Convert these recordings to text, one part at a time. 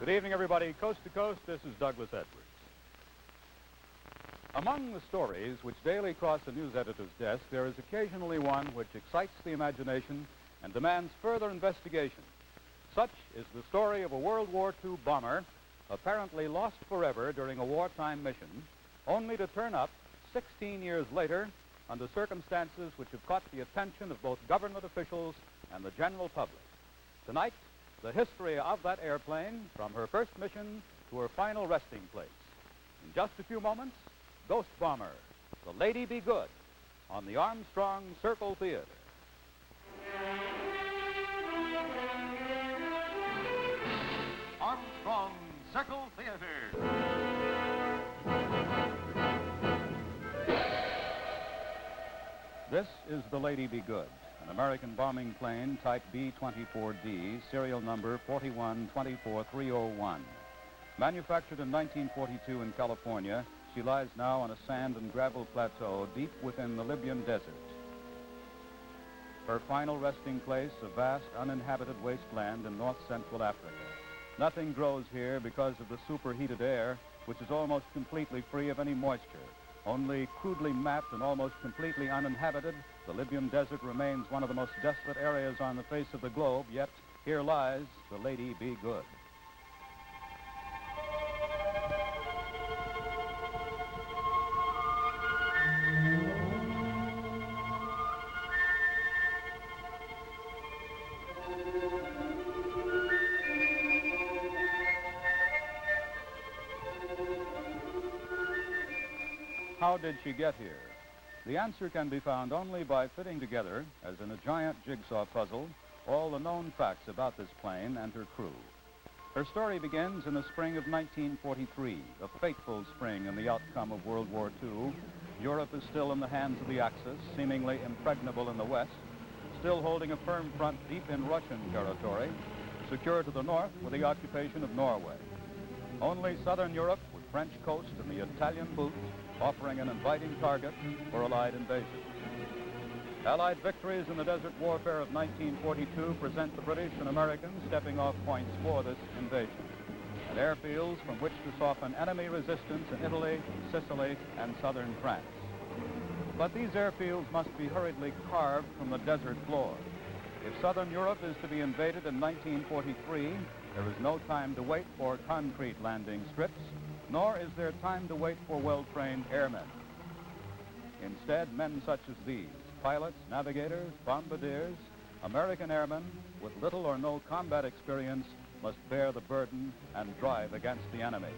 Good evening, everybody. Coast to Coast, this is Douglas Edwards. Among the stories which daily cross a news editor's desk, there is occasionally one which excites the imagination and demands further investigation. Such is the story of a World War II bomber apparently lost forever during a wartime mission, only to turn up 16 years later under circumstances which have caught the attention of both government officials and the general public. Tonight, the history of that airplane from her first mission to her final resting place. In just a few moments, Ghost Bomber, the Lady Be Good, on the Armstrong Circle Theatre. Armstrong Circle Theatre. This is the Lady Be Good, an American bombing plane type B-24D, serial number 4124301. Manufactured in 1942 in California, she lies now on a sand and gravel plateau deep within the Libyan desert. Her final resting place, a vast uninhabited wasteland in north-central Africa. Nothing grows here because of the superheated air, which is almost completely free of any moisture. Only crudely mapped and almost completely uninhabited, the Libyan desert remains one of the most desolate areas on the face of the globe, yet here lies the Lady Be Good. How did she get here? The answer can be found only by fitting together, as in a giant jigsaw puzzle, all the known facts about this plane and her crew. Her story begins in the spring of 1943, a fateful spring in the outcome of World War II. Europe is still in the hands of the Axis, seemingly impregnable in the west, still holding a firm front deep in Russian territory, secure to the north with the occupation of Norway. Only southern Europe, with French coast and the Italian boot, offering an inviting target for Allied invasion. Allied victories in the desert warfare of 1942 present the British and Americans stepping off points for this invasion, and airfields from which to soften enemy resistance in Italy, Sicily, and southern France. But these airfields must be hurriedly carved from the desert floor. If southern Europe is to be invaded in 1943, there is no time to wait for concrete landing strips, nor is there time to wait for well-trained airmen. Instead, men such as these, pilots, navigators, bombardiers, American airmen with little or no combat experience, must bear the burden and drive against the enemy.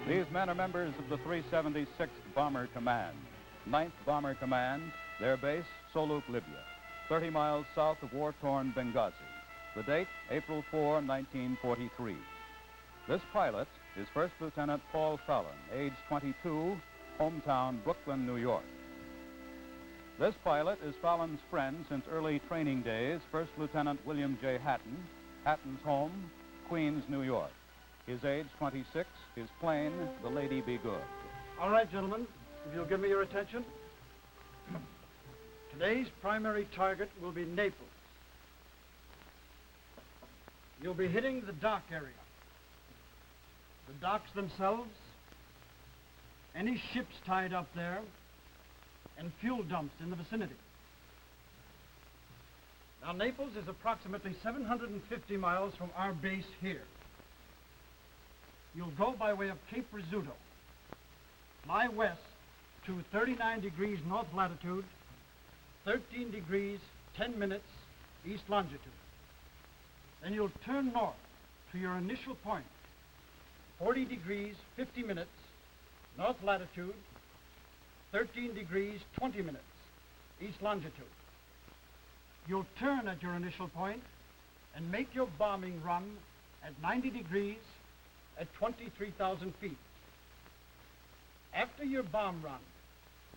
These men are members of the 376th Bomber Command, 9th Bomber Command, their base, Soluch, Libya, 30 miles south of war-torn Benghazi. The date, April 4, 1943. This pilot is First Lieutenant Paul Fallon, age 22, hometown Brooklyn, New York. This pilot is Fallon's friend since early training days, First Lieutenant William J. Hatton, Hatton's home, Queens, New York. His age 26, his plane, the Lady Be Good. All right, gentlemen, if you'll give me your attention. Today's primary target will be Naples. You'll be hitting the dock area. The docks themselves, any ships tied up there, and fuel dumps in the vicinity. Now, Naples is approximately 750 miles from our base here. You'll go by way of Cape Rizzuto, fly west to 39 degrees north latitude, 13 degrees 10 minutes east longitude. Then you'll turn north to your initial point, 40 degrees 50 minutes north latitude, 13 degrees 20 minutes east longitude. You'll turn at your initial point and make your bombing run at 90 degrees at 23,000 feet. After your bomb run,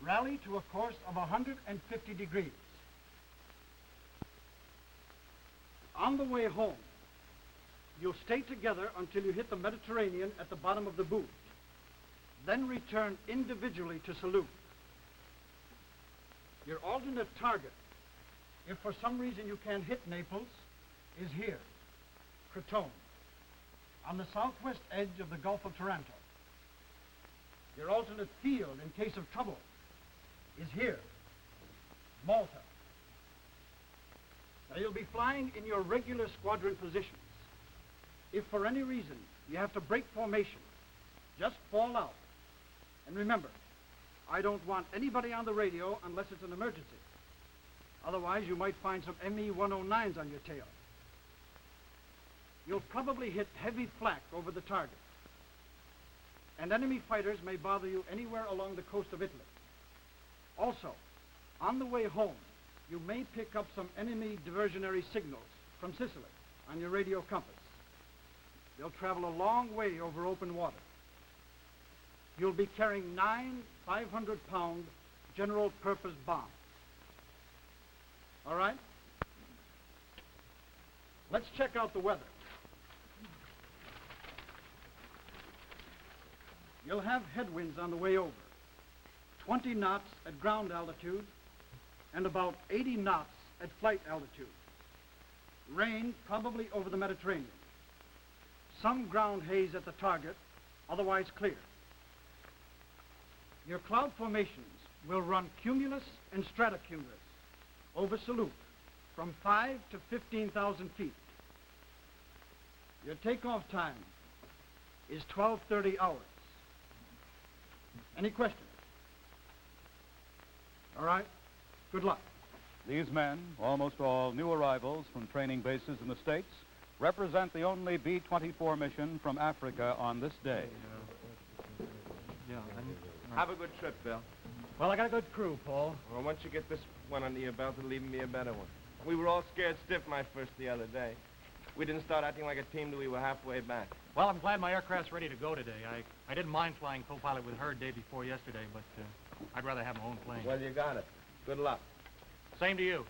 rally to a course of 150 degrees. On the way home, you'll stay together until you hit the Mediterranean at the bottom of the boot. Then return individually to Soluch. Your alternate target, if for some reason you can't hit Naples, is here, Crotone. on the southwest edge of the Gulf of Taranto. Your alternate field in case of trouble is here, Malta. Now, you'll be flying in your regular squadron positions. If for any reason you have to break formation, just fall out. And remember, I don't want anybody on the radio unless it's an emergency. Otherwise, you might find some ME-109s on your tail. You'll probably hit heavy flak over the target. And enemy fighters may bother you anywhere along the coast of Italy. Also, on the way home, you may pick up some enemy diversionary signals from Sicily on your radio compass. They'll travel a long way over open water. You'll be carrying 9 500-pound general-purpose bombs. All right? Let's check out the weather. You'll have headwinds on the way over, 20 knots at ground altitude and about 80 knots at flight altitude. Rain probably over the Mediterranean. Some ground haze at the target, otherwise clear. Your cloud formations will run cumulus and stratocumulus over Soluch from 5 to 15,000 feet. Your takeoff time is 12:30 hours. Any questions? All right. Good luck. These men, almost all new arrivals from training bases in the States, represent the only B-24 mission from Africa on this day. Have a good trip, Bill. Well, I got a good crew, Paul. Well, once you get this one under your belt, it'll even be a better one. We were all scared stiff my first the other day. We didn't start acting like a team till we were halfway back. Well, I'm glad my aircraft's ready to go today. I didn't mind flying co-pilot with her day before yesterday, but I'd rather have my own plane. Well, you got it. Good luck. Same to you.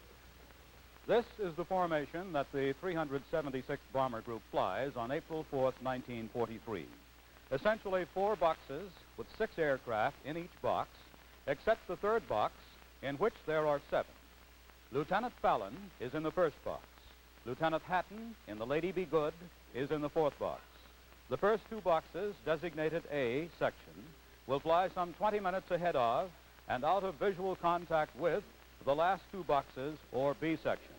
This is the formation that the 376th Bomber Group flies on April 4th, 1943. Essentially 4 boxes with 6 aircraft in each box, except the third box, in which there are 7. Lieutenant Fallon is in the first box. Lieutenant Hatton, in the Lady Be Good, is in the 4th box. The first 2 boxes, designated A section, will fly some 20 minutes ahead of and out of visual contact with the last 2 boxes, or B section.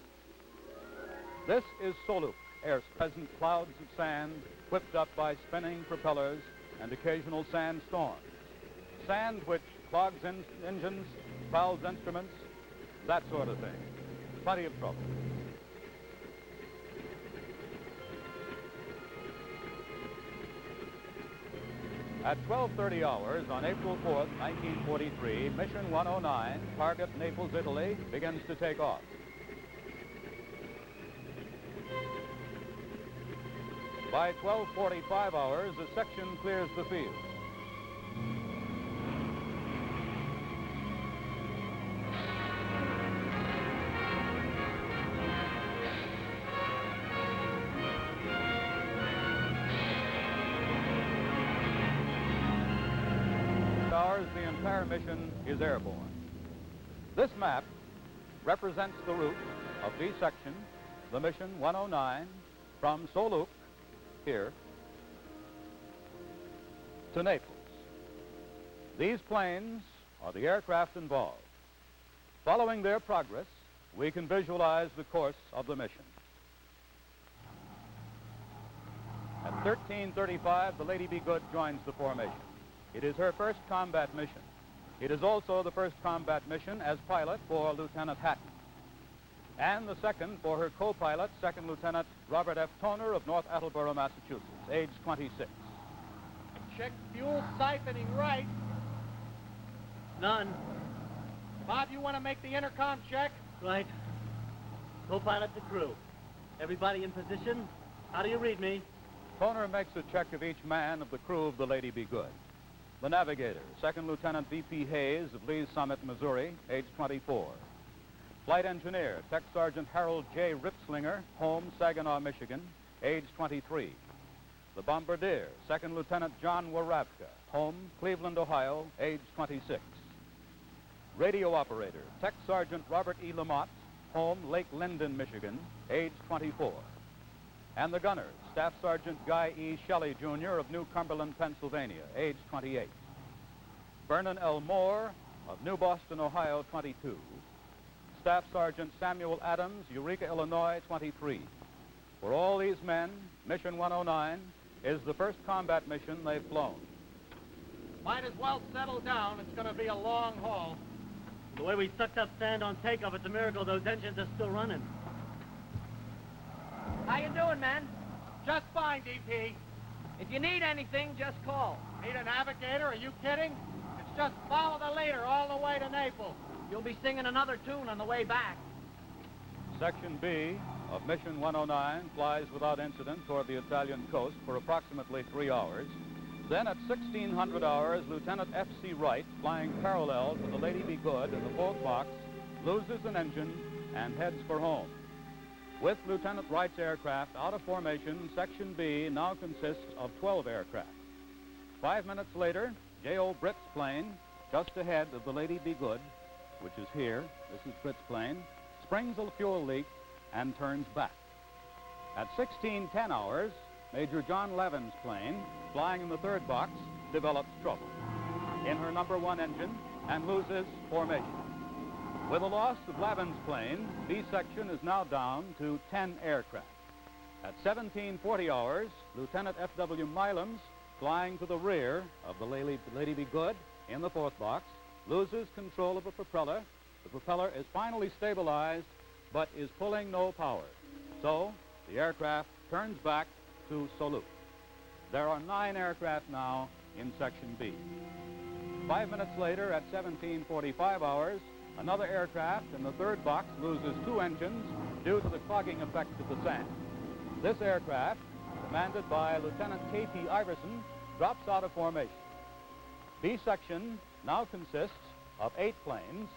This is Soluch, air present clouds of sand whipped up by spinning propellers and occasional sandstorms. Sand which clogs engines, fouls instruments, that sort of thing. Plenty of trouble. At 12:30 hours on April 4th, 1943, Mission 109, target Naples, Italy, begins to take off. By 12:45 hours, a section clears the field. The entire mission is airborne. This map represents the route of B section, the Mission 109, from Soluch, here, to Naples. These planes are the aircraft involved. Following their progress, we can visualize the course of the mission. At 13:35, the Lady Be Good joins the formation. It is her first combat mission. It is also the first combat mission as pilot for Lieutenant Hatton, and the second for her co-pilot, Second Lieutenant Robert F. Toner of North Attleboro, Massachusetts, age 26. Check fuel siphoning right. None. Bob, you want to make the intercom check? Right. Co-pilot to crew. Everybody in position? How do you read me? Toner makes a check of each man of the crew of the Lady Be Good. The navigator, Second Lieutenant V.P. Hayes of Lee's Summit, Missouri, age 24. Flight engineer, Tech Sergeant Harold J. Ritzlinger, home, Saginaw, Michigan, age 23. The bombardier, Second Lieutenant John Waravka, home, Cleveland, Ohio, age 26. Radio operator, Tech Sergeant Robert E. Lamott, home, Lake Linden, Michigan, age 24. And the gunners, Staff Sergeant Guy E. Shelley, Jr. of New Cumberland, Pennsylvania, age 28. Vernon L. Moore of New Boston, Ohio, 22. Staff Sergeant Samuel Adams, Eureka, Illinois, 23. For all these men, Mission 109 is the first combat mission they've flown. Might as well settle down. It's going to be a long haul. The way we sucked up sand on takeoff, it's a miracle those engines are still running. How you doing, man? Just fine, DP. If you need anything, just call. Need a navigator? Are you kidding? It's just follow the leader all the way to Naples. You'll be singing another tune on the way back. Section B of Mission 109 flies without incident toward the Italian coast for approximately 3 hours. Then at 1600 hours, Lieutenant F.C. Wright, flying parallel to the Lady Be Good in the fourth box, loses an engine and heads for home. With Lieutenant Wright's aircraft out of formation, Section B now consists of 12 aircraft. 5 minutes later, J.O. Britt's plane, just ahead of the Lady Be Good, which is here, this is Britt's plane, springs a fuel leak and turns back. At 1610 hours, Major John Levin's plane, flying in the third box, develops trouble in her number 1 engine and loses formation. With the loss of Levin's plane, B section is now down to 10 aircraft. At 1740 hours, Lieutenant F.W. Milam's, flying to the rear of the Lady Be Good in the fourth box, loses control of the propeller. The propeller is finally stabilized, but is pulling no power. So, the aircraft turns back to Soluch. There are 9 aircraft now in Section B. 5 minutes later, at 1745 hours, another aircraft in the third box loses 2 engines due to the clogging effect of the sand. This aircraft, commanded by Lieutenant K.T. Iverson, drops out of formation. B section now consists of 8 planes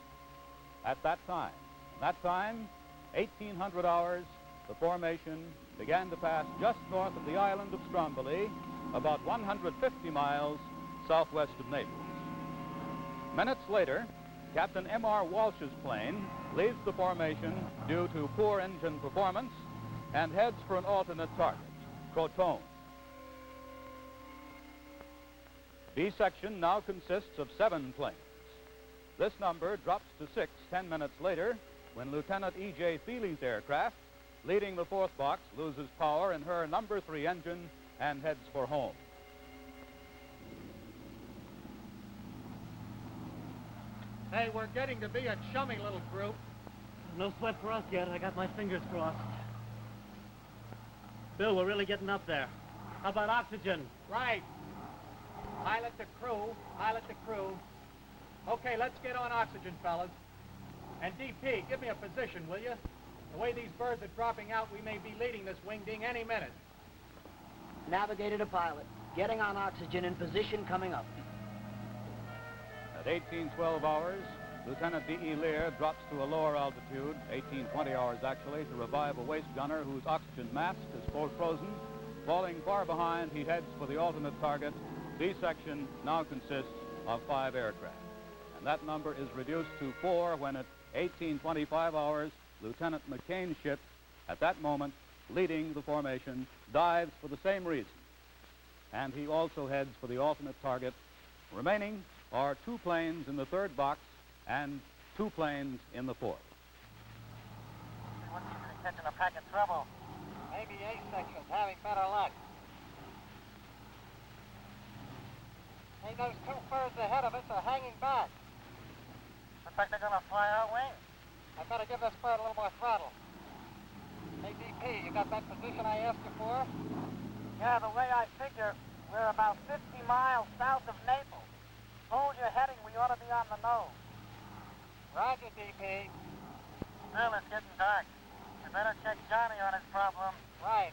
at that time. At that time, 1800 hours, the formation began to pass just north of the island of Stromboli, about 150 miles southwest of Naples. Minutes later, Captain M.R. Walsh's plane leaves the formation due to poor engine performance and heads for an alternate target, Crotone. B section now consists of 7 planes. This number drops to 6 10 minutes later when Lieutenant E.J. Feely's aircraft, leading the fourth box, loses power in her number 3 engine and heads for home. Hey, we're getting to be a chummy little group. No sweat for us yet. I got my fingers crossed. Bill, we're really getting up there. How about oxygen? Right. Pilot to crew, pilot to crew. Okay, let's get on oxygen, fellas. And DP, give me a position, will you? The way these birds are dropping out, we may be leading this wing ding any minute. Navigator to pilot. Getting on oxygen in position coming up. At 1812 hours, Lieutenant D.E. Lear drops to a lower altitude, 1820 hours actually, to revive a waist gunner whose oxygen mask is full frozen. Falling far behind, he heads for the alternate target. B section now consists of 5 aircraft. And that number is reduced to 4 when at 1825 hours, Lieutenant McCain's ship, at that moment, leading the formation, dives for the same reason. And he also heads for the alternate target. Remaining are 2 planes in the third box and 2 planes in the fourth. What's catching a pack of trouble? Maybe A section's having better luck. Hey, those 2 birds ahead of us are hanging back. Looks like they're gonna fly our way. I better give this bird a little more throttle. Hey, DP, you got that position I asked you for? Yeah, the way I figure, we're about 50 miles south of Naples. Hold your heading, we ought to be on the nose. Roger, DP. Well, it's getting dark. You better check Johnny on his problem. Right.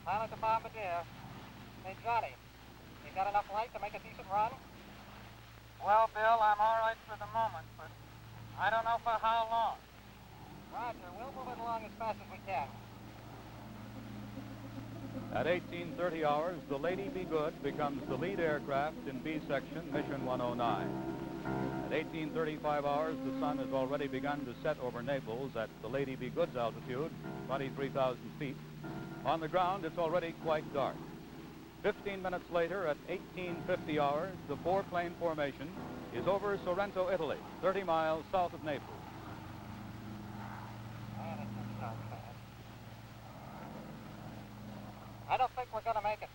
Pilot the bombardier. Hey, Johnny, you got enough light to make a decent run? Well, Bill, I'm all right for the moment, but I don't know for how long. Roger, we'll move it along as fast as we can. At 1830 hours, the Lady Be Good becomes the lead aircraft in B section, Mission 109. At 1835 hours, the sun has already begun to set over Naples at the Lady Be Good's altitude, 23,000 feet. On the ground, it's already quite dark. 15 minutes later, at 1850 hours, the four-plane formation is over Sorrento, Italy, 30 miles south of Naples. I don't think we're going to make it.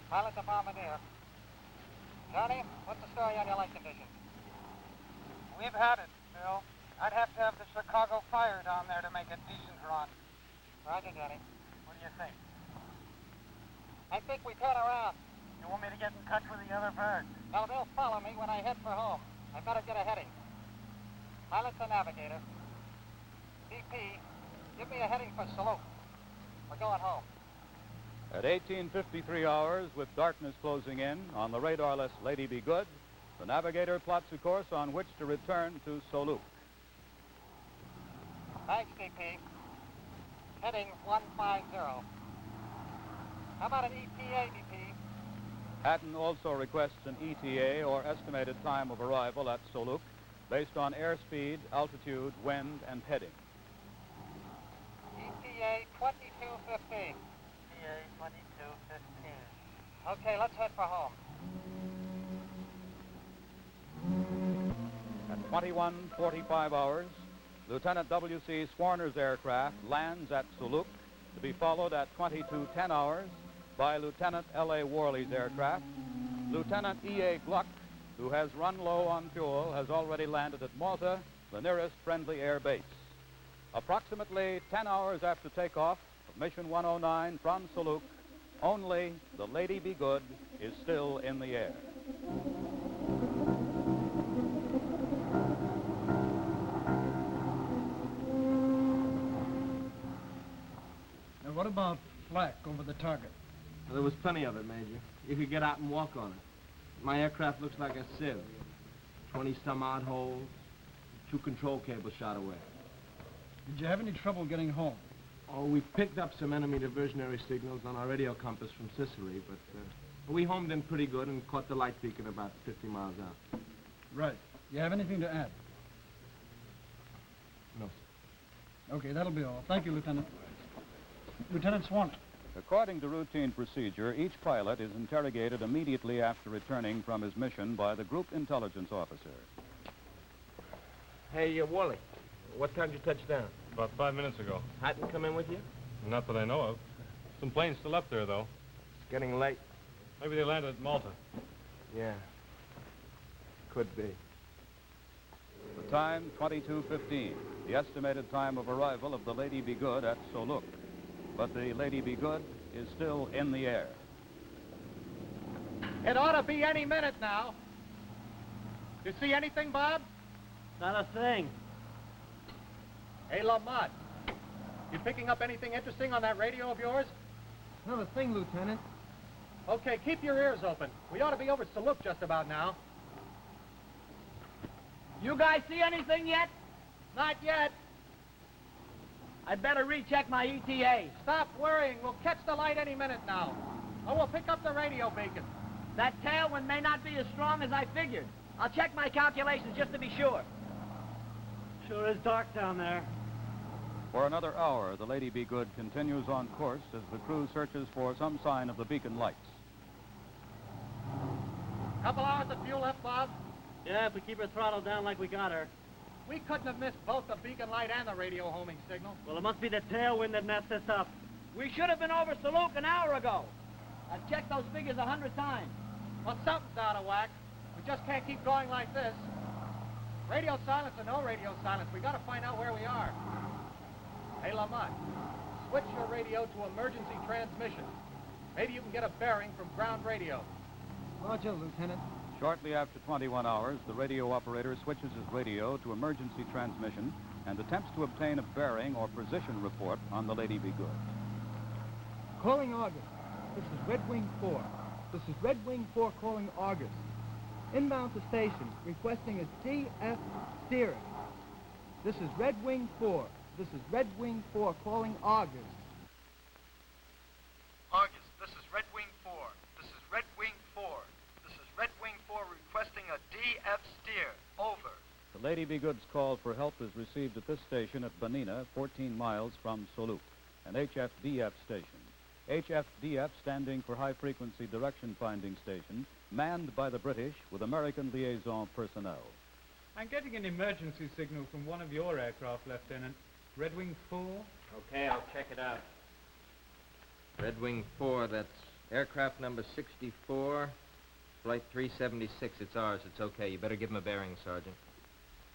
Pilot the bombardier. Johnny, what's the story on your light conditions? We've had it, Bill. I'd have to have the Chicago Fire down there to make a decent run. Roger, Johnny. What do you think? I think we turn around. You want me to get in touch with the other birds? No, they'll follow me when I head for home. I better get a heading. Pilot the navigator. DP, give me a heading for Soluch. We're going home. At 1853 hours, with darkness closing in, on the radarless Lady Be Good, the navigator plots a course on which to return to Soluch. Thanks, DP. Heading 150. How about an ETA, DP? Hatton also requests an ETA, or estimated time of arrival at Soluch, based on airspeed, altitude, wind, and heading. ETA 2215. ETA 2215. Okay, let's head for home. At 21:45 hours, Lieutenant W.C. Swarner's aircraft lands at Soluch, to be followed at 22:10 hours by Lieutenant L.A. Worley's aircraft. Lieutenant E.A. Gluck, who has run low on fuel, has already landed at Malta, the nearest friendly air base. Approximately 10 hours after takeoff of Mission 109 from Soluch, only the Lady Be Good is still in the air. Now, what about flak over the target? Well, there was plenty of it, Major. You could get out and walk on it. My aircraft looks like a sieve. 20-some-odd holes, 2 control cables shot away. Did you have any trouble getting home? Oh, we picked up some enemy diversionary signals on our radio compass from Sicily, but we homed in pretty good and caught the light beacon about 50 miles out. Right. You have anything to add? No, sir. Okay, that'll be all. Thank you, Lieutenant. Lieutenant Swan. According to routine procedure, each pilot is interrogated immediately after returning from his mission by the group intelligence officer. Hey, Wally, what time did you touch down? About 5 minutes ago. Hatton come in with you? Not that I know of. Some planes still up there, though. It's getting late. Maybe they landed at Malta. Yeah. Could be. The time, 22:15, the estimated time of arrival of the Lady Be Good at Soluch. But the Lady Be Good is still in the air. It ought to be any minute now. You see anything, Bob? Not a thing. Hey, Lamont, you picking up anything interesting on that radio of yours? Not a thing, Lieutenant. Okay, keep your ears open. We ought to be over Soluch just about now. You guys see anything yet? Not yet. I'd better recheck my ETA. Stop worrying. We'll catch the light any minute now. Or we'll pick up the radio beacon. That tailwind may not be as strong as I figured. I'll check my calculations just to be sure. Sure is dark down there. For another hour, the Lady Be Good continues on course as the crew searches for some sign of the beacon lights. Couple hours of fuel left, Bob. Yeah, if we keep her throttle down like we got her. We couldn't have missed both the beacon light and the radio homing signal. Well, it must be the tailwind that messed us up. We should have been over Soluch an hour ago. I've checked those figures 100 times. Well, something's out of whack. We just can't keep going like this. Radio silence or no radio silence, we gotta find out where we are. Hey, Lamont, switch your radio to emergency transmission. Maybe you can get a bearing from ground radio. Roger, Lieutenant. Shortly after 21 hours, the radio operator switches his radio to emergency transmission and attempts to obtain a bearing or position report on the Lady Be Good. Calling August. This is Red Wing 4. This is Red Wing 4 calling August. Inbound to station, requesting a DF steering. This is Red Wing 4. This is Red Wing 4 calling August. August, this is Red Wing 4. This is Red Wing 4. This is Red Wing 4 requesting a DF steer. Over. The Lady Be Good's call for help is received at this station at Benina, 14 miles from Soluch. an HFDF station. HFDF standing for High Frequency Direction Finding Station, manned by the British with American liaison personnel. I'm getting an emergency signal from one of your aircraft, Lieutenant. Red Wing 4? Okay, I'll check it out. Red Wing 4, that's aircraft number 64, flight 376. It's ours. It's okay. You better give him a bearing, Sergeant.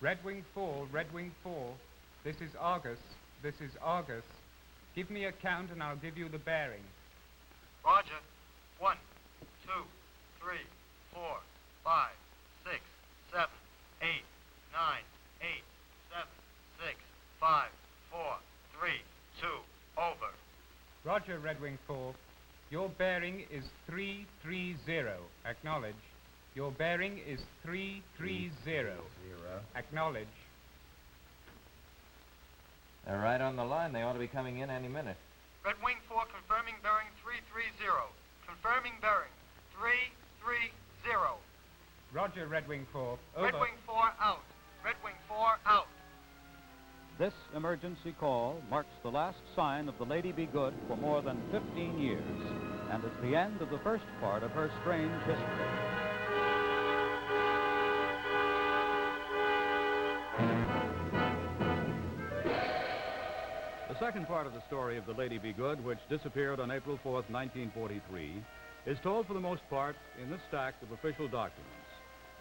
Red Wing 4, Red Wing 4. This is Argus. This is Argus. Give me a count and I'll give you the bearing. Roger. 1, 2, 3, 4, 5, 6, 7, 8, 9, 8, 7, 6, 5, 4, 3, 2, over. Roger, Red Wing 4. Your bearing is 330. Acknowledge. Your bearing is 330. Acknowledge. They're right on the line. They ought to be coming in any minute. Red Wing 4 confirming bearing 330. Confirming bearing 330. Roger, Red Wing 4. Over. Red Wing 4 out. Red Wing 4 out. This emergency call marks the last sign of the Lady Be Good for more than 15 years, and is the end of the first part of her strange history. The second part of the story of the Lady Be Good, which disappeared on April 4th, 1943, is told for the most part in this stack of official documents.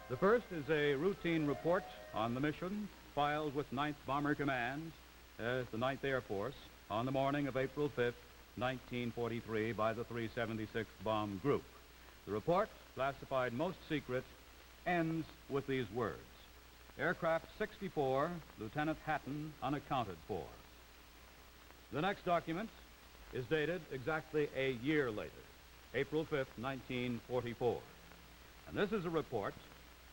The first is a routine report on the mission filed with 9th Bomber Command, the 9th Air Force, on the morning of April 5th, 1943, by the 376th Bomb Group. The report, classified most secret, ends with these words: Aircraft 64, Lieutenant Hatton, unaccounted for. The next document is dated exactly a year later, April 5th, 1944. And this is a report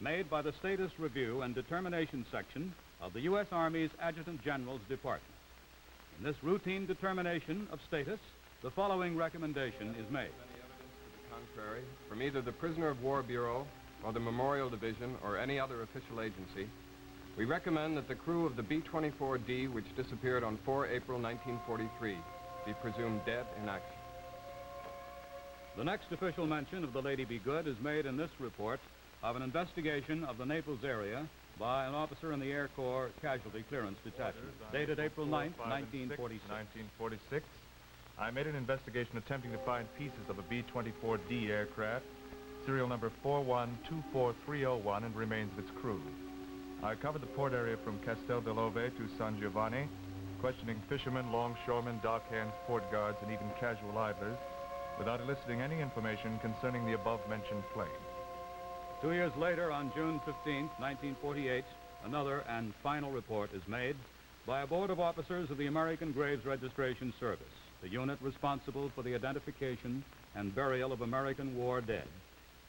made by the Status Review and Determination Section of the U.S. Army's Adjutant General's Department. In this routine determination of status, the following recommendation is made. Any evidence to the contrary from either the Prisoner of War Bureau or the Memorial Division or any other official agency, we recommend that the crew of the B-24D, which disappeared on 4 April 1943, be presumed dead in action. The next official mention of the Lady Be Good is made in this report of an investigation of the Naples area by an officer in the Air Corps Casualty Clearance Detachment, dated April 9th, 1946. 1946. I made an investigation attempting to find pieces of a B-24D aircraft, serial number 4124301, and remains of its crew. I covered the port area from Castel dell'Ove to San Giovanni, questioning fishermen, longshoremen, dockhands, port guards, and even casual idlers, without eliciting any information concerning the above-mentioned plane. 2 years later, on June 15th, 1948, another and final report is made by a board of officers of the American Graves Registration Service, the unit responsible for the identification and burial of American war dead.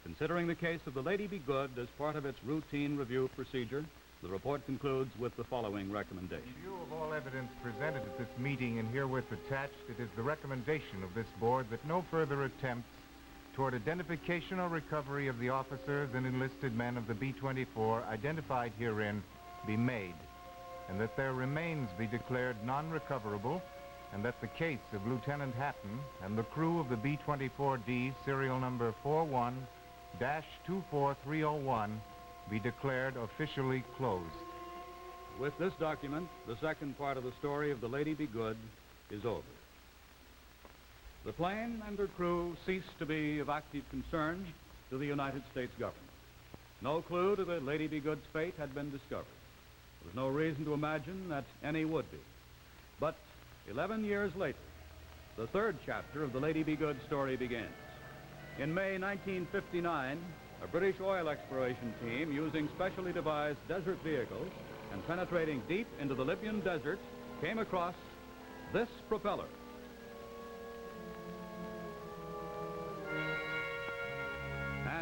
Considering the case of the Lady Be Good as part of its routine review procedure, the report concludes with the following recommendation. In view of all evidence presented at this meeting and herewith attached, it is the recommendation of this board that no further attempts toward identification or recovery of the officers and enlisted men of the B-24 identified herein be made, and that their remains be declared non-recoverable, and that the case of Lieutenant Hatton and the crew of the B-24D, serial number 41-24301, be declared officially closed. With this document, the second part of the story of the Lady Be Good is over. The plane and her crew ceased to be of active concern to the United States government. No clue to the Lady Be Good's fate had been discovered. There was no reason to imagine that any would be. But 11 years later, the third chapter of the Lady Be Good story begins. In May 1959, a British oil exploration team, using specially devised desert vehicles and penetrating deep into the Libyan desert, came across this propeller.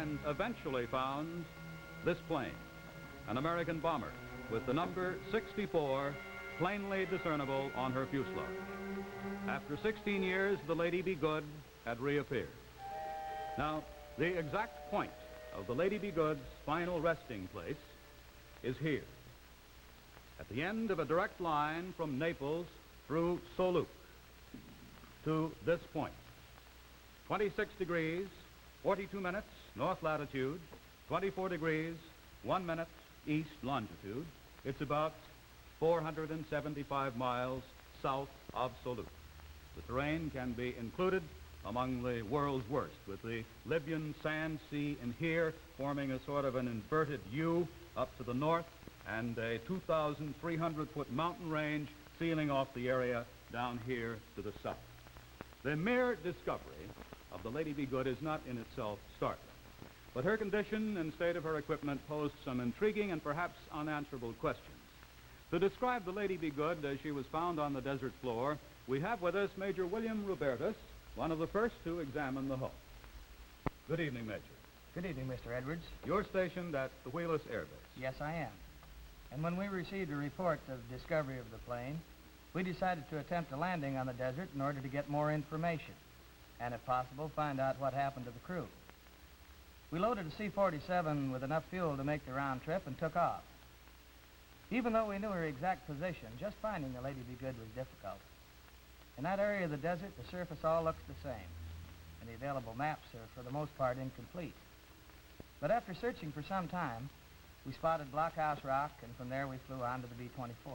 And eventually found this plane, an American bomber with the number 64 plainly discernible on her fuselage. After 16 years, the Lady Be Good had reappeared. Now, the exact point of the Lady Be Good's final resting place is here, at the end of a direct line from Naples through Soluch. to this point. 26 degrees, 42 minutes, north latitude, 24 degrees, 1 minute, east longitude. It's about 475 miles south of Soluch. The terrain can be included among the world's worst, with the Libyan sand sea in here forming a sort of an inverted U up to the north, and a 2,300-foot mountain range sealing off the area down here to the south. The mere discovery of the Lady Be Good is not in itself startling, but her condition and state of her equipment posed some intriguing and perhaps unanswerable questions. To describe the Lady Be Good as she was found on the desert floor, we have with us Major William Robertus, one of the first to examine the hull. Good evening, Major. Good evening, Mr. Edwards. You're stationed at the Wheelus Air Base. Yes, I am. And when we received a report of discovery of the plane, we decided to attempt a landing on the desert in order to get more information, and if possible, find out what happened to the crew. We loaded a C-47 with enough fuel to make the round trip and took off. Even though we knew her exact position, just finding the Lady Be Good was difficult. In that area of the desert, the surface all looks the same, and the available maps are, for the most part, incomplete. But after searching for some time, we spotted Blockhouse Rock, and from there we flew on to the B-24.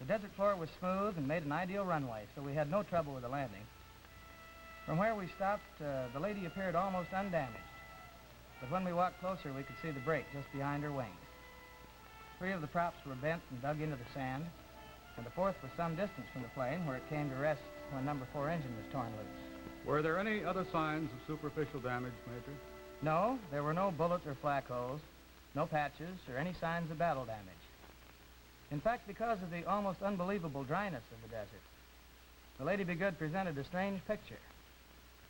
The desert floor was smooth and made an ideal runway, so we had no trouble with the landing. From where we stopped, the Lady appeared almost undamaged, but when we walked closer, we could see the break just behind her wings. 3 of the props were bent and dug into the sand, and the 4th was some distance from the plane, where it came to rest when number 4 engine was torn loose. Were there any other signs of superficial damage, Major? No, there were no bullets or flak holes, no patches, or any signs of battle damage. In fact, because of the almost unbelievable dryness of the desert, the Lady Be Good presented a strange picture.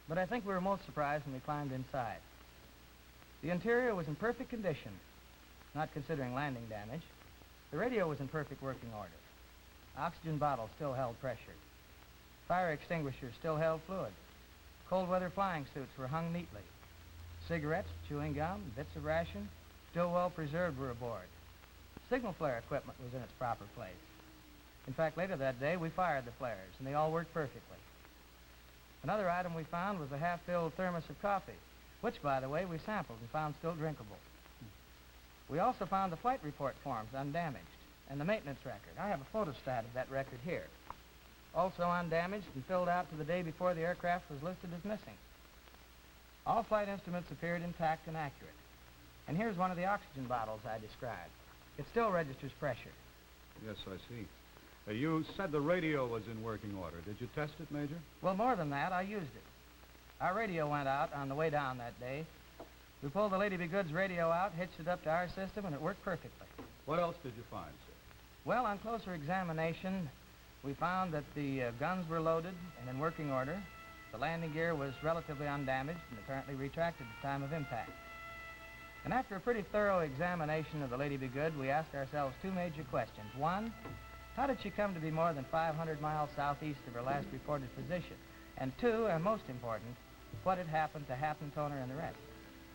But I think we were most surprised when we climbed inside. The interior was in perfect condition, not considering landing damage. The radio was in perfect working order. Oxygen bottles still held pressure. Fire extinguishers still held fluid. Cold weather flying suits were hung neatly. Cigarettes, chewing gum, bits of ration, still well preserved, were aboard. Signal flare equipment was in its proper place. In fact, later that day, we fired the flares, and they all worked perfectly. Another item we found was a half-filled thermos of coffee, which, by the way, we sampled and found still drinkable. We also found the flight report forms undamaged, and the maintenance record. I have a photostat of that record here. Also undamaged and filled out to the day before the aircraft was listed as missing. All flight instruments appeared intact and accurate. And here's one of the oxygen bottles I described. It still registers pressure. Yes, I see. You said the radio was in working order. Did you test it, Major? Well, more than that, I used it. Our radio went out on the way down that day. We pulled the Lady Be Good's radio out, hitched it up to our system, and it worked perfectly. What else did you find, sir? Well, on closer examination, we found that the guns were loaded and in working order. The landing gear was relatively undamaged and apparently retracted at the time of impact. And after a pretty thorough examination of the Lady Be Good, we asked ourselves 2 major questions. 1, how did she come to be more than 500 miles southeast of her last reported position? And 2, and most important, what had happened to Hatton, Toner, and the rest?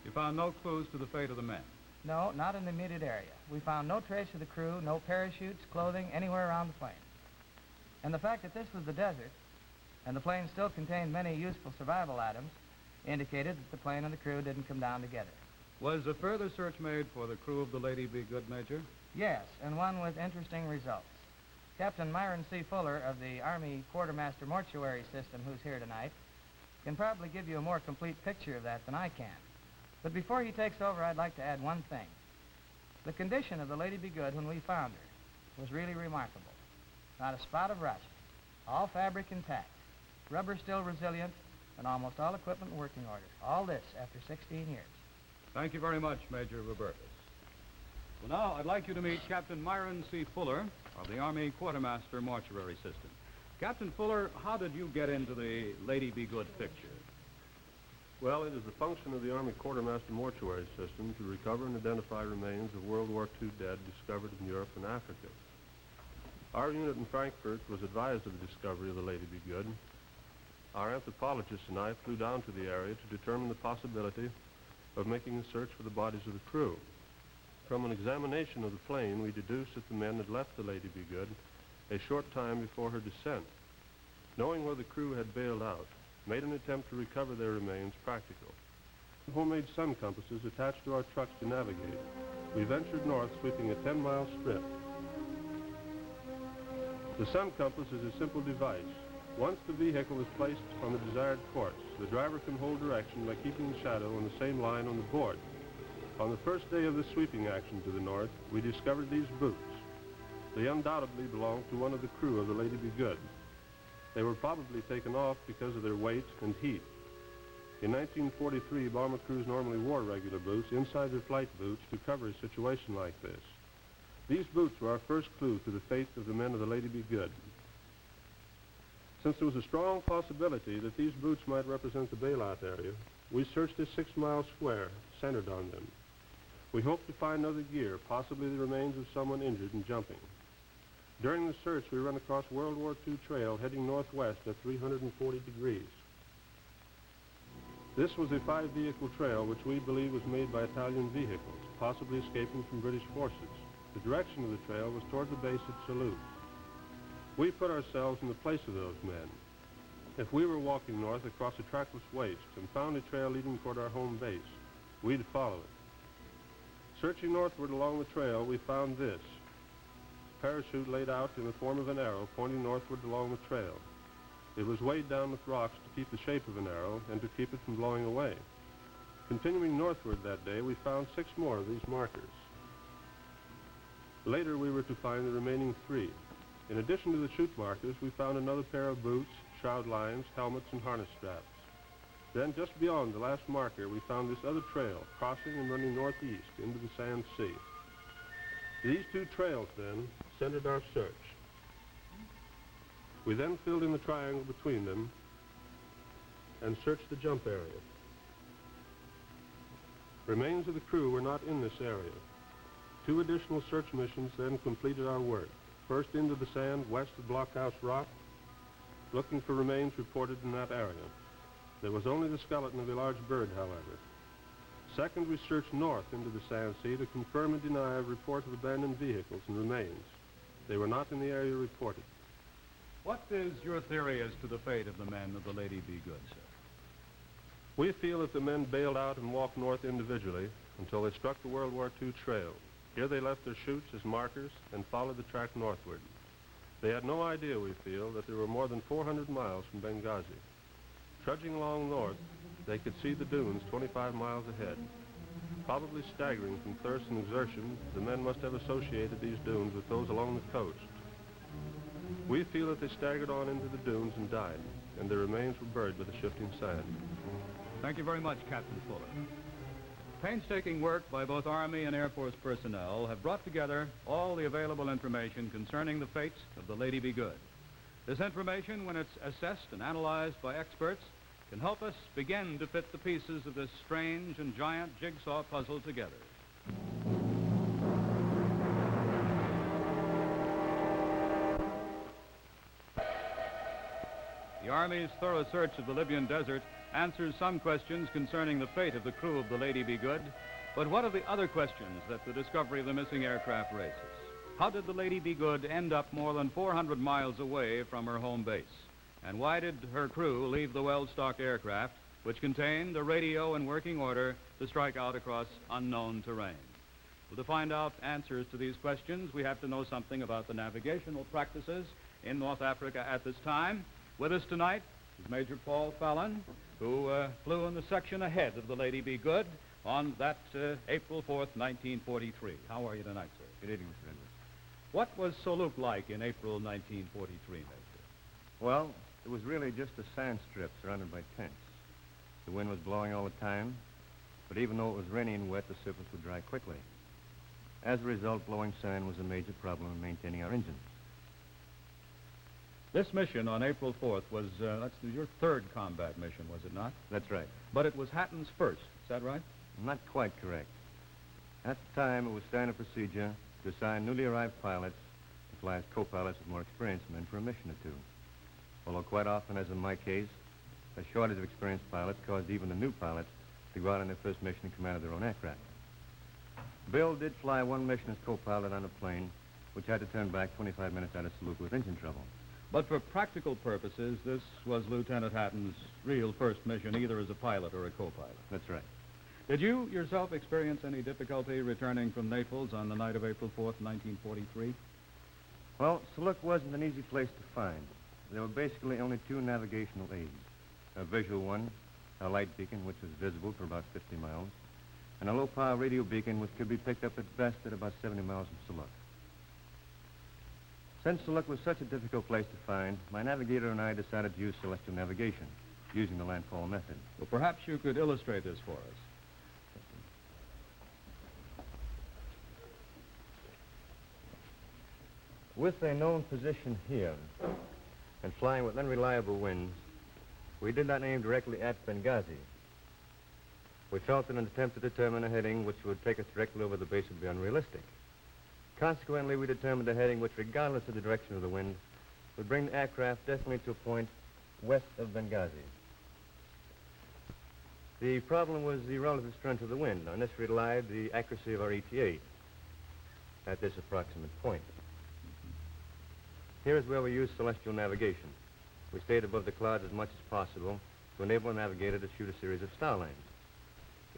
You found no clues to the fate of the men? No, not in the immediate area. We found no trace of the crew, no parachutes, clothing, anywhere around the plane. And the fact that this was the desert, and the plane still contained many useful survival items, indicated that the plane and the crew didn't come down together. Was a further search made for the crew of the Lady Be Good, Major? Yes, and one with interesting results. Captain Myron C. Fuller of the Army Quartermaster Mortuary System, who's here tonight, can probably give you a more complete picture of that than I can. But before he takes over, I'd like to add one thing. The condition of the Lady Be Good when we found her was really remarkable. Not a spot of rust, all fabric intact, rubber still resilient, and almost all equipment in working order. All this after 16 years. Thank you very much, Major Robertus. Well, now I'd like you to meet Captain Myron C. Fuller of the Army Quartermaster Mortuary System. Captain Fuller, how did you get into the Lady Be Good picture? Well, it is the function of the Army Quartermaster Mortuary System to recover and identify remains of World War II dead discovered in Europe and Africa. Our unit in Frankfurt was advised of the discovery of the Lady Be Good. Our anthropologists and I flew down to the area to determine the possibility of making a search for the bodies of the crew. From an examination of the plane, we deduced that the men had left the Lady Be Good a short time before her descent. knowing where the crew had bailed out, made an attempt to recover their remains practical. Homemade sun compasses attached to our trucks to navigate, we ventured north, sweeping a 10-mile strip. The sun compass is a simple device. Once the vehicle is placed on the desired course, the driver can hold direction by keeping the shadow on the same line on the board. On the first day of the sweeping action to the north, we discovered these boots. They undoubtedly belonged to one of the crew of the Lady Be Good. They were probably taken off because of their weight and heat. In 1943, bomber crews normally wore regular boots inside their flight boots to cover a situation like this. These boots were our first clue to the fate of the men of the Lady Be Good. Since there was a strong possibility that these boots might represent the bailout area, we searched a 6-mile square centered on them. We hoped to find other gear, possibly the remains of someone injured in jumping. During the search, we ran across World War II trail heading northwest at 340 degrees. This was a 5-vehicle trail which we believe was made by Italian vehicles, possibly escaping from British forces. The direction of the trail was toward the base at Soluch. We put ourselves in the place of those men. If we were walking north across a trackless waste and found a trail leading toward our home base, we'd follow it. Searching northward along the trail, we found this. Parachute laid out in the form of an arrow pointing northward along the trail. It was weighed down with rocks to keep the shape of an arrow and to keep it from blowing away. Continuing northward that day, we found 6 more of these markers. Later, we were to find the remaining 3. In addition to the chute markers, we found another pair of boots, shroud lines, helmets, and harness straps. Then, just beyond the last marker, we found this other trail, crossing and running northeast into the Sand Sea. These 2 trails, then, centered our search. We then filled in the triangle between them and searched the jump area. Remains of the crew were not in this area. 2 additional search missions then completed our work. First into the sand west of Blockhouse Rock, looking for remains reported in that area. There was only the skeleton of a large bird, however. Second, we searched north into the Sand Sea to confirm and deny a report of abandoned vehicles and remains. They were not in the area reported. What is your theory as to the fate of the men of the Lady Be Good, sir? We feel that the men bailed out and walked north individually until they struck the World War II trail. Here they left their chutes as markers and followed the track northward. They had no idea, we feel, that they were more than 400 miles from Benghazi. Trudging along north, they could see the dunes 25 miles ahead. Probably staggering from thirst and exertion, the men must have associated these dunes with those along the coast. We feel that they staggered on into the dunes and died, and their remains were buried by the shifting sand. Thank you very much, Captain Fuller. Painstaking work by both Army and Air Force personnel have brought together all the available information concerning the fates of the Lady Be Good. This information, when it's assessed and analyzed by experts, can help us begin to fit the pieces of this strange and giant jigsaw puzzle together. The Army's thorough search of the Libyan desert answers some questions concerning the fate of the crew of the Lady Be Good, but what are the other questions that the discovery of the missing aircraft raises? How did the Lady Be Good end up more than 400 miles away from her home base? And why did her crew leave the well-stocked aircraft, which contained a radio in working order, to strike out across unknown terrain? Well, to find out answers to these questions, we have to know something about the navigational practices in North Africa at this time. With us tonight is Major Paul Fallon, who flew in the section ahead of the Lady Be Good on that April 4th, 1943. How are you tonight, sir? Good evening, Mr. Edwards. What was Soluch like in April 1943, Major? Well, it was really just a sand strip surrounded by tents. The wind was blowing all the time, but even though it was rainy and wet, the surface would dry quickly. As a result, blowing sand was a major problem in maintaining our engines. This mission on April 4th was, your 3rd combat mission, was it not? That's right. But it was Hatton's first, is that right? Not quite correct. At the time, it was standard procedure to assign newly arrived pilots to fly as co-pilots with more experienced men for a mission or 2. Although quite often, as in my case, a shortage of experienced pilots caused even the new pilots to go out on their first mission in command of their own aircraft. Bill did fly one mission as co-pilot on a plane, which had to turn back 25 minutes out of Soluch with engine trouble. But for practical purposes, this was Lieutenant Hatton's real first mission, either as a pilot or a co-pilot. That's right. Did you yourself experience any difficulty returning from Naples on the night of April 4th, 1943? Well, Soluch wasn't an easy place to find. There were basically only two navigational aids. A visual one, a light beacon, which was visible for about 50 miles, and a low-power radio beacon, which could be picked up at best at about 70 miles from Soluch. Since Soluch was such a difficult place to find, my navigator and I decided to use celestial navigation, using the landfall method. Well, perhaps you could illustrate this for us. With a known position here, and flying with unreliable winds, we did not aim directly at Benghazi. We felt that an attempt to determine a heading which would take us directly over the base would be unrealistic. Consequently, we determined a heading which, regardless of the direction of the wind, would bring the aircraft definitely to a point west of Benghazi. The problem was the relative strength of the wind. On this relied the accuracy of our ETA at this approximate point. Here is where we use celestial navigation. We stayed above the clouds as much as possible to enable a navigator to shoot a series of star lines.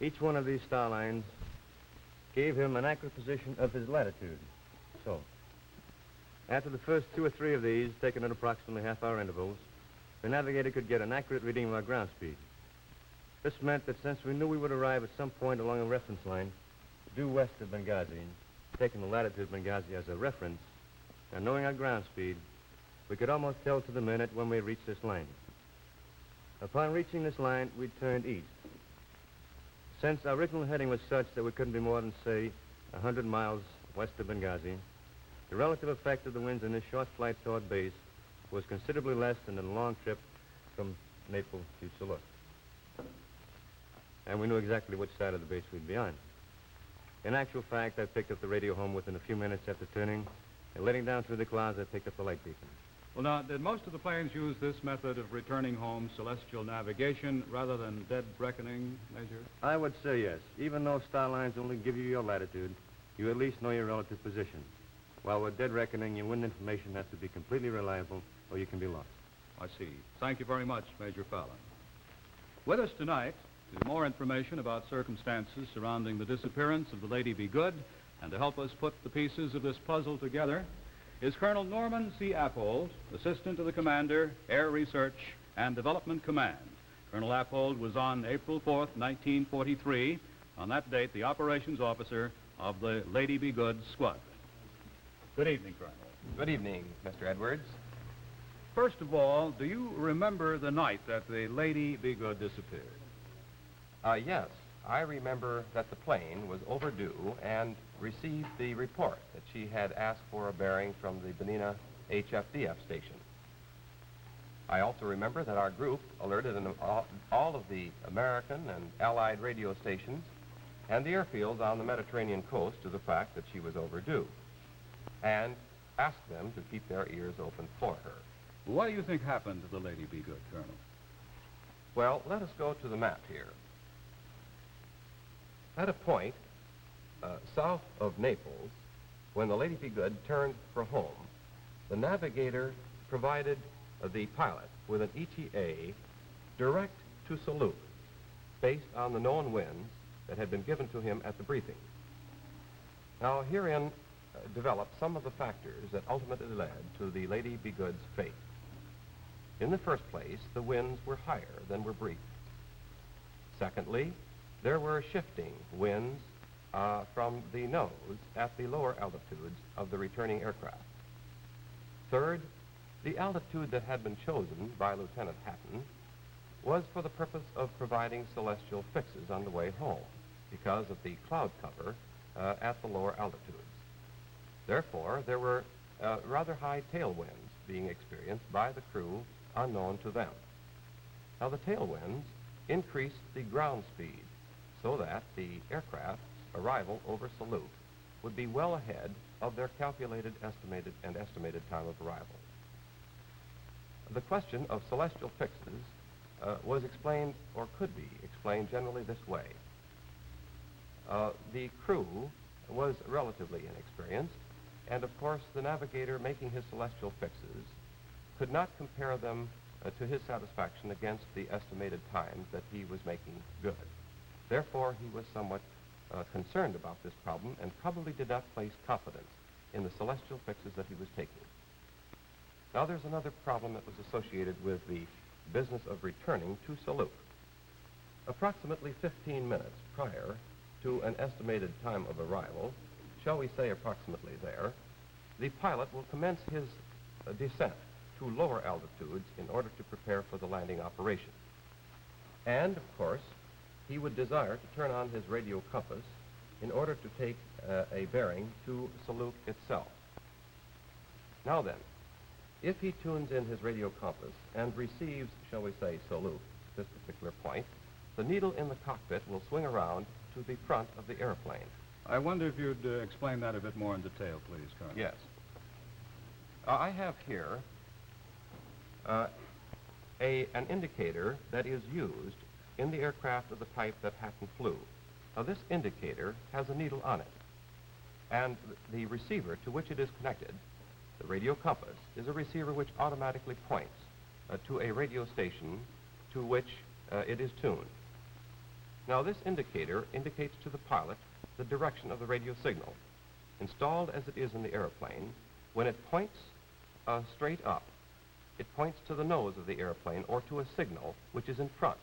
Each one of these star lines gave him an accurate position of his latitude. So, after the first 2 or 3 of these, taken at approximately half-hour intervals, the navigator could get an accurate reading of our ground speed. This meant that since we knew we would arrive at some point along a reference line due west of Benghazi, taking the latitude of Benghazi as a reference, and knowing our ground speed, we could almost tell to the minute when we reached this line. Upon reaching this line, we turned east. Since our original heading was such that we couldn't be more than, say, 100 miles west of Benghazi, the relative effect of the winds in this short flight toward base was considerably less than in a long trip from Naples to Soluch. And we knew exactly which side of the base we'd be on. In actual fact, I picked up the radio home within a few minutes after turning, and letting down through the clouds, I picked up the light beacon. Well, now, did most of the planes use this method of returning home, celestial navigation, rather than dead reckoning, Major? I would say yes. Even though star lines only give you your latitude, you at least know your relative position. While with dead reckoning, your wind information has to be completely reliable, or you can be lost. I see. Thank you very much, Major Fallon. With us tonight is more information about circumstances surrounding the disappearance of the Lady Be Good, and to help us put the pieces of this puzzle together is Colonel Norman C. Appold, Assistant to the Commander, Air Research and Development Command. Colonel Appold was on April 4th, 1943. On that date, the operations officer of the Lady Be Good squadron. Good evening, Colonel. Good evening, Mr. Edwards. First of all, do you remember the night that the Lady Be Good disappeared? Yes. I remember that the plane was overdue and received the report that she had asked for a bearing from the Benina HFDF station. I also remember that our group alerted all of the American and Allied radio stations and the airfields on the Mediterranean coast to the fact that she was overdue, and asked them to keep their ears open for her. What do you think happened to the Lady Be Good, Colonel? Well, let us go to the map here. At a point south of Naples, when the Lady Be Good turned for home, the navigator provided the pilot with an ETA direct to Soluch, based on the known winds that had been given to him at the briefing. Now, herein developed some of the factors that ultimately led to the Lady Be Good's fate. In the first place, the winds were higher than were briefed. Secondly, there were shifting winds from the nose at the lower altitudes of the returning aircraft. Third, the altitude that had been chosen by Lieutenant Hatton was for the purpose of providing celestial fixes on the way home because of the cloud cover at the lower altitudes. Therefore, there were rather high tailwinds being experienced by the crew unknown to them. Now, the tailwinds increased the ground speed so that the aircraft's arrival over Soluch would be well ahead of their calculated estimated time of arrival. The question of celestial fixes was explained, or could be explained generally this way. The crew was relatively inexperienced, and of course the navigator making his celestial fixes could not compare them to his satisfaction against the estimated times that he was making good. Therefore, he was somewhat concerned about this problem and probably did not place confidence in the celestial fixes that he was taking. Now, there's another problem that was associated with the business of returning to Soluch. Approximately 15 minutes prior to an estimated time of arrival, shall we say approximately there, the pilot will commence his descent to lower altitudes in order to prepare for the landing operation. And, of course, he would desire to turn on his radio compass in order to take a bearing to Soluch itself. Now then, if he tunes in his radio compass and receives, shall we say, Soluch, this particular point, the needle in the cockpit will swing around to the front of the airplane. I wonder if you'd explain that a bit more in detail, please, Colonel. Yes. I have here an indicator that is used in the aircraft of the type that Hatton flew. Now, this indicator has a needle on it, and the receiver to which it is connected, the radio compass, is a receiver which automatically points to a radio station to which it is tuned. Now, this indicator indicates to the pilot the direction of the radio signal. Installed as it is in the airplane, when it points straight up, it points to the nose of the airplane or to a signal which is in front.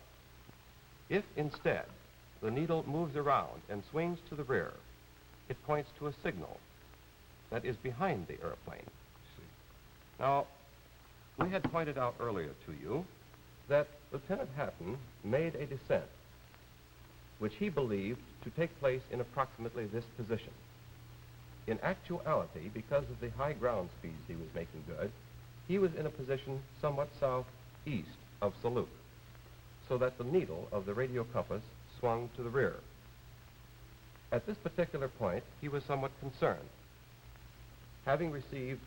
If instead the needle moves around and swings to the rear, it points to a signal that is behind the airplane. Now, we had pointed out earlier to you that Lieutenant Hatton made a descent which he believed to take place in approximately this position. In actuality, because of the high ground speeds he was making good, he was in a position somewhat southeast of Soluch, so that the needle of the radio compass swung to the rear. At this particular point, he was somewhat concerned. Having received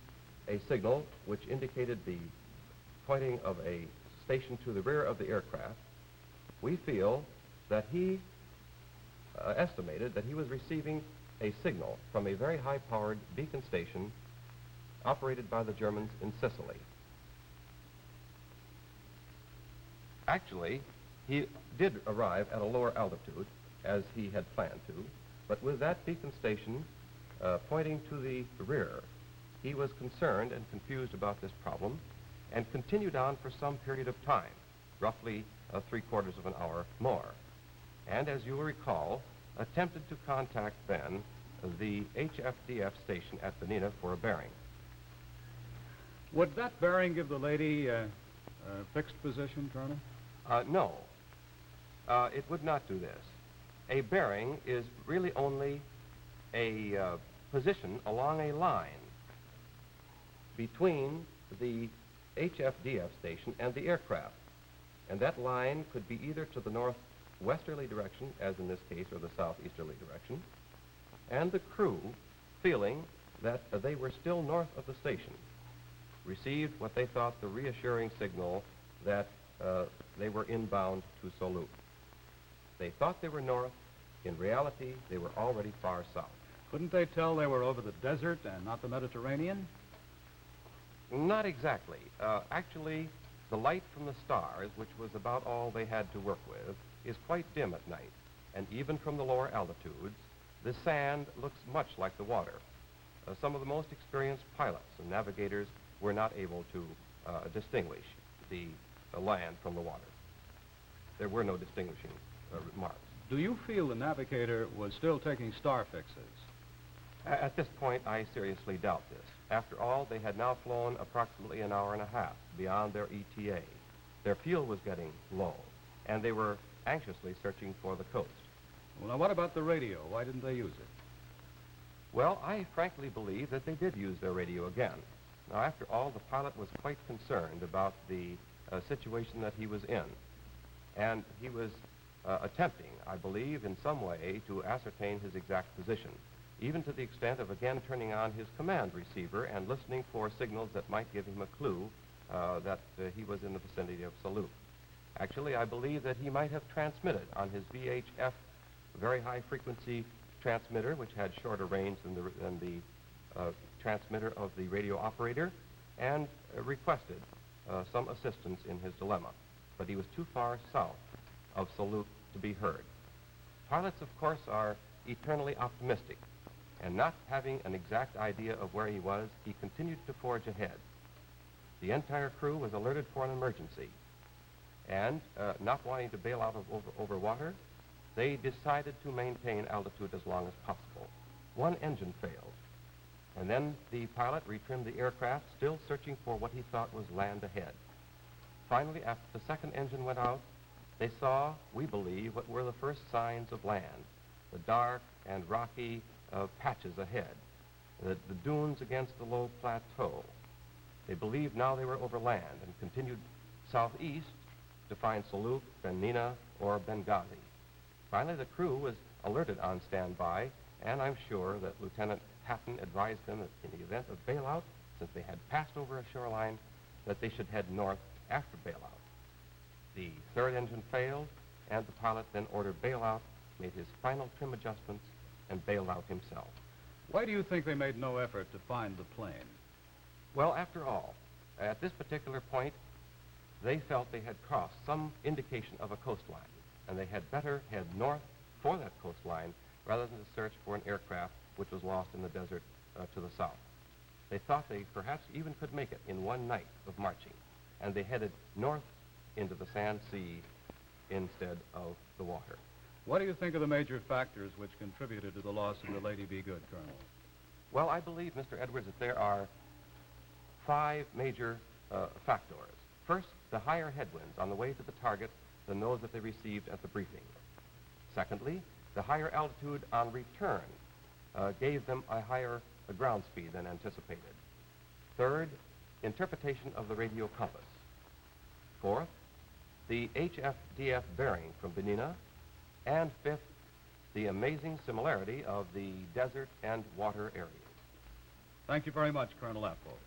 a signal which indicated the pointing of a station to the rear of the aircraft, we feel that he estimated that he was receiving a signal from a very high-powered beacon station operated by the Germans in Sicily. Actually, he did arrive at a lower altitude, as he had planned to, but with that beacon station pointing to the rear, he was concerned and confused about this problem and continued on for some period of time, roughly 3/4 of an hour more. And as you will recall, attempted to contact then the HFDF station at Benina for a bearing. Would that bearing give the lady a fixed position, Colonel? No. It would not do this. A bearing is really only a position along a line between the HFDF station and the aircraft. And that line could be either to the northwesterly direction, as in this case, or the southeasterly direction, and the crew, feeling that they were still north of the station, received what they thought the reassuring signal that they were inbound to Soluch. They thought they were north. In reality, they were already far south. Couldn't they tell they were over the desert and not the Mediterranean? Not exactly. Actually, the light from the stars, which was about all they had to work with, is quite dim at night. And even from the lower altitudes, the sand looks much like the water. Some of the most experienced pilots and navigators were not able to distinguish the land from the water. There were no distinguishing marks. Do you feel the navigator was still taking star fixes? At this point, I seriously doubt this. After all, they had now flown approximately an hour and a half beyond their ETA. Their fuel was getting low, and they were anxiously searching for the coast. Well, now what about the radio? Why didn't they use it? Well, I frankly believe that they did use their radio again. Now, after all, the pilot was quite concerned about the situation that he was in, and he was attempting, I believe, in some way to ascertain his exact position, even to the extent of again turning on his command receiver and listening for signals that might give him a clue that he was in the vicinity of Soluch. Actually, I believe that he might have transmitted on his VHF very high frequency transmitter, which had shorter range than the transmitter of the radio operator, and requested some assistance in his dilemma, but he was too far south of Soluch to be heard. Pilots, of course, are eternally optimistic, and not having an exact idea of where he was, he continued to forge ahead. The entire crew was alerted for an emergency, and not wanting to bail out over water, they decided to maintain altitude as long as possible. One engine failed, and then the pilot retrimmed the aircraft, still searching for what he thought was land ahead. Finally, after the second engine went out, they saw, we believe, what were the first signs of land, the dark and rocky patches ahead, the dunes against the low plateau. They believed now they were over land and continued southeast to find Soluch, Ben Nina, or Benghazi. Finally, the crew was alerted on standby, and I'm sure that Lieutenant Hatton advised them that in the event of bailout, since they had passed over a shoreline, that they should head north after bailout. The third engine failed, and the pilot then ordered bailout, made his final trim adjustments, and bailed out himself. Why do you think they made no effort to find the plane? Well, after all, at this particular point, they felt they had crossed some indication of a coastline, and they had better head north for that coastline rather than to search for an aircraft which was lost in the desert to the south. They thought they perhaps even could make it in one night of marching, and they headed north into the sand sea instead of the water. What do you think are the major factors which contributed to the loss of the Lady Be Good, Colonel? Well, I believe, Mr. Edwards, that there are 5 major factors. First, the higher headwinds on the way to the target than those that they received at the briefing. Secondly, the higher altitude on return gave them a higher ground speed than anticipated. Third, interpretation of the radio compass. Fourth, the HFDF bearing from Benina. And fifth, the amazing similarity of the desert and water areas. Thank you very much, Colonel Apple.